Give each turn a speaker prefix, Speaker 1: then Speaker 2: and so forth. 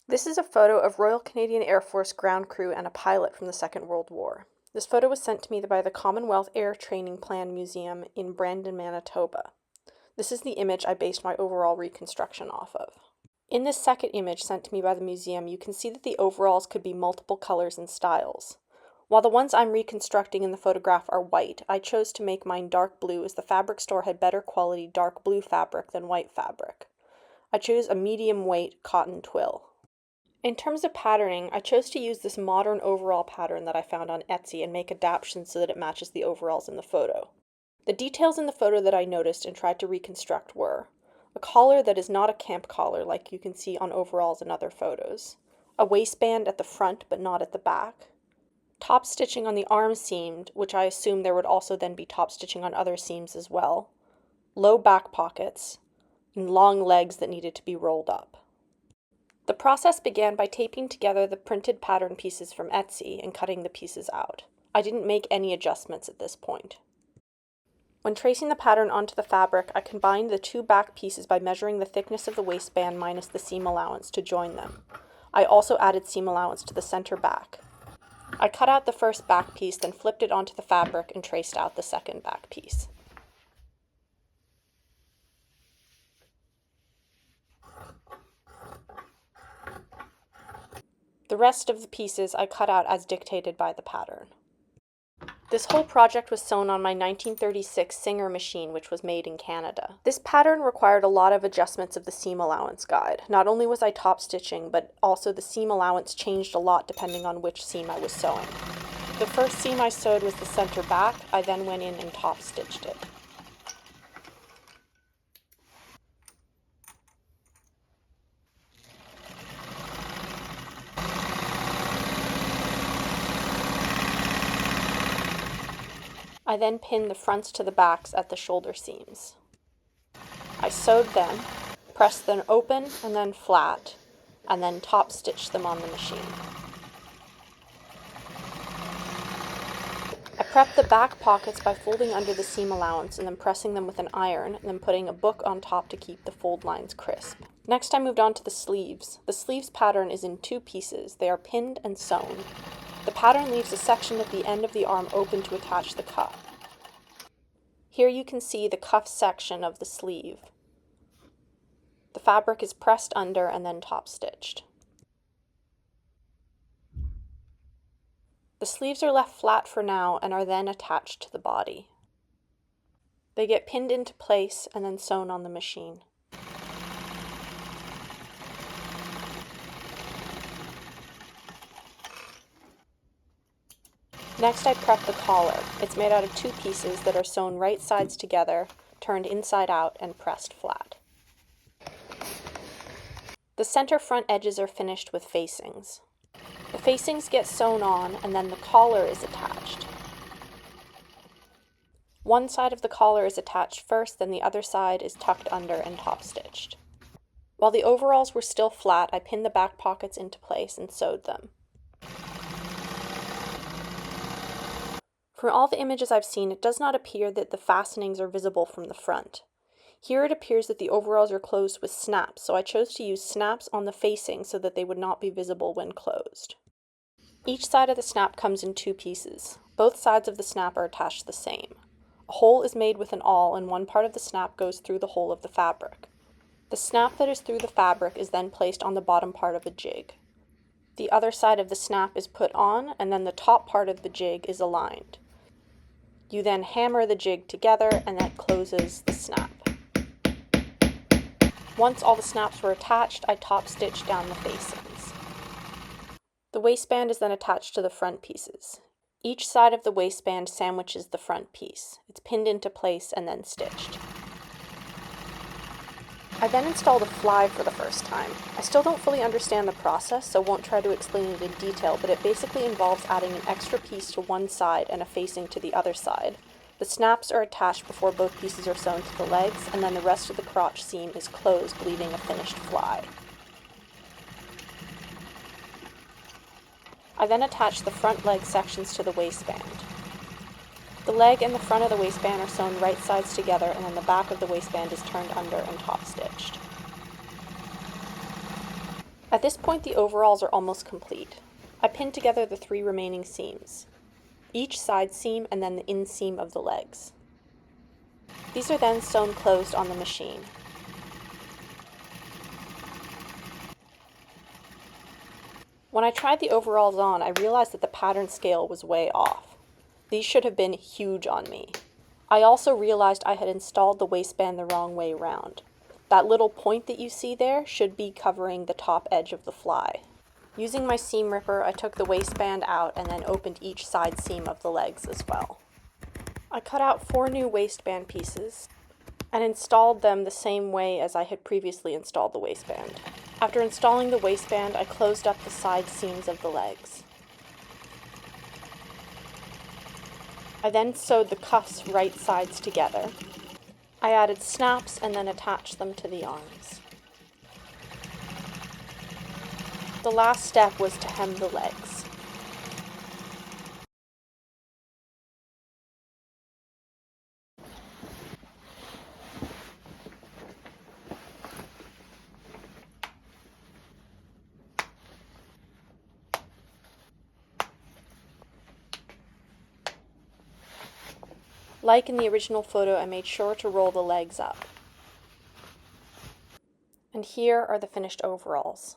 Speaker 1: This is a photo of Royal Canadian Air Force ground crew and a pilot from the Second World War. This photo was sent to me by the Commonwealth Air Training Plan Museum in Virden, Manitoba. This is the image I based my overall reconstruction off of. In this second image sent to me by the museum, you can see that the overalls could be multiple colors and styles. While the ones I'm reconstructing in the photograph are white, I chose to make mine dark blue as the fabric store had better quality dark blue fabric than white fabric. I chose a medium weight cotton twill. In terms of patterning, I chose to use this modern overall pattern that I found on Etsy and make adaptations so that it matches the overalls in the photo. The details in the photo that I noticed and tried to reconstruct were a collar that is not a camp collar like you can see on overalls and other photos, a waistband at the front but not at the back, top stitching on the arm seam, which I assumed there would also then be top stitching on other seams as well, low back pockets, and long legs that needed to be rolled up. The process began by taping together the printed pattern pieces from Etsy and cutting the pieces out. I didn't make any adjustments at this point. When tracing the pattern onto the fabric, I combined the two back pieces by measuring the thickness of the waistband minus the seam allowance to join them. I also added seam allowance to the center back. I cut out the first back piece, then flipped it onto the fabric and traced out the second back piece. The rest of the pieces I cut out as dictated by the pattern. This whole project was sewn on my 1936 Singer machine, which was made in Canada. This pattern required a lot of adjustments of the seam allowance guide. Not only was I top stitching, but also the seam allowance changed a lot depending on which seam I was sewing. The first seam I sewed was the center back. I then went in and top stitched it. I then pinned the fronts to the backs at the shoulder seams. I sewed them, pressed them open and then flat, and then top stitched them on the machine. I prepped the back pockets by folding under the seam allowance and then pressing them with an iron, and then putting a book on top to keep the fold lines crisp. Next I moved on to the sleeves. The sleeves pattern is in two pieces. They are pinned and sewn. The pattern leaves a section at the end of the arm open to attach the cuff. Here you can see the cuff section of the sleeve. The fabric is pressed under and then top stitched. The sleeves are left flat for now and are then attached to the body. They get pinned into place and then sewn on the machine. Next I prep the collar. It's made out of two pieces that are sewn right sides together, turned inside out, and pressed flat. The center front edges are finished with facings. The facings get sewn on and then the collar is attached. One side of the collar is attached first, then the other side is tucked under and top stitched. While the overalls were still flat, I pinned the back pockets into place and sewed them. From all the images I've seen, it does not appear that the fastenings are visible from the front. Here it appears that the overalls are closed with snaps, so I chose to use snaps on the facing so that they would not be visible when closed. Each side of the snap comes in two pieces. Both sides of the snap are attached the same. A hole is made with an awl and one part of the snap goes through the hole of the fabric. The snap that is through the fabric is then placed on the bottom part of a jig. The other side of the snap is put on and then the top part of the jig is aligned. You then hammer the jig together and that closes the snap. Once all the snaps were attached, I top stitched down the facings. The waistband is then attached to the front pieces. Each side of the waistband sandwiches the front piece. It's pinned into place and then stitched. I then installed a fly for the first time. I still don't fully understand the process, so won't try to explain it in detail, but it basically involves adding an extra piece to one side and a facing to the other side. The snaps are attached before both pieces are sewn to the legs, and then the rest of the crotch seam is closed, leaving a finished fly. I then attached the front leg sections to the waistband. The leg and the front of the waistband are sewn right sides together, and then the back of the waistband is turned under and top stitched. At this point, the overalls are almost complete. I pinned together the 3 remaining seams, each side seam and then the inseam of the legs. These are then sewn closed on the machine. When I tried the overalls on, I realized that the pattern scale was way off. These should have been huge on me. I also realized I had installed the waistband the wrong way round. That little point that you see there should be covering the top edge of the fly. Using my seam ripper, I took the waistband out and then opened each side seam of the legs as well. I cut out 4 new waistband pieces and installed them the same way as I had previously installed the waistband. After installing the waistband, I closed up the side seams of the legs. I then sewed the cuffs right sides together. I added snaps and then attached them to the arms. The last step was to hem the legs. Like in the original photo, I made sure to roll the legs up. And here are the finished overalls.